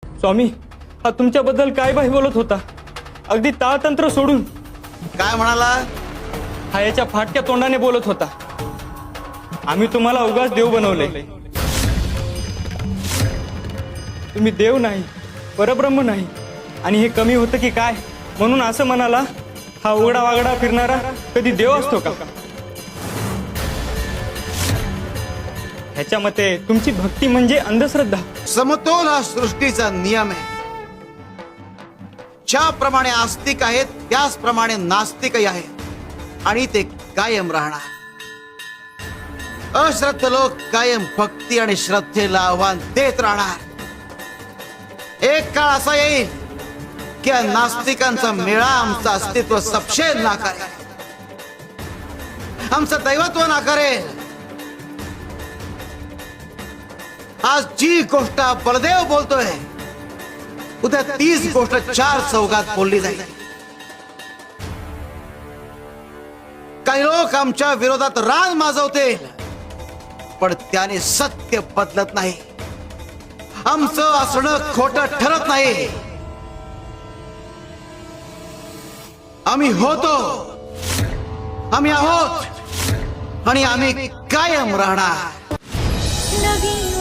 स्वामी, हा तुमच्याबद्दल काय बाई बोलत होता? अगदी ताळतंत्र सोडून. काय म्हणाला? हा याच्या फाटक्या तोंडाने बोलत होता. आम्ही तुम्हाला उगाच देव बनवले. तुम्ही देव नाही, परब्रह्म नाही. आणि हे कमी होतं की काय म्हणून असं म्हणाला? हा उघडा वागडा फिरणारा कधी देव असतो का? ह्याच्या मते तुमची भक्ती म्हणजे अंधश्रद्धा. समतोल हा सृष्टीचा नियम आहे. ज्याप्रमाणे आस्तिक आहेत त्याचप्रमाणे नास्तिकही आहेत आणि ते कायम राहणार. अश्रद्ध लोक कायम भक्ती आणि श्रद्धेला आव्हान देत राहणार. एक काळ असा येईल की या नास्तिकांचा मेळा आमचं अस्तित्व सपशेल नाकारेल, आमचं दैवत्व नाकारेल. आज जी गोष्ट बलदेव बोलतोय उद्या तीच गोष्ट चार चौघात बोलली जाईल. काही लोक आमच्या विरोधात रान माजवतील पण त्याने सत्य बदलत नाही. आमचं असणं खोटं ठरत नाही. आम्ही होतो, आम्ही आहोत आणि आम्ही कायम राहणार. नवीन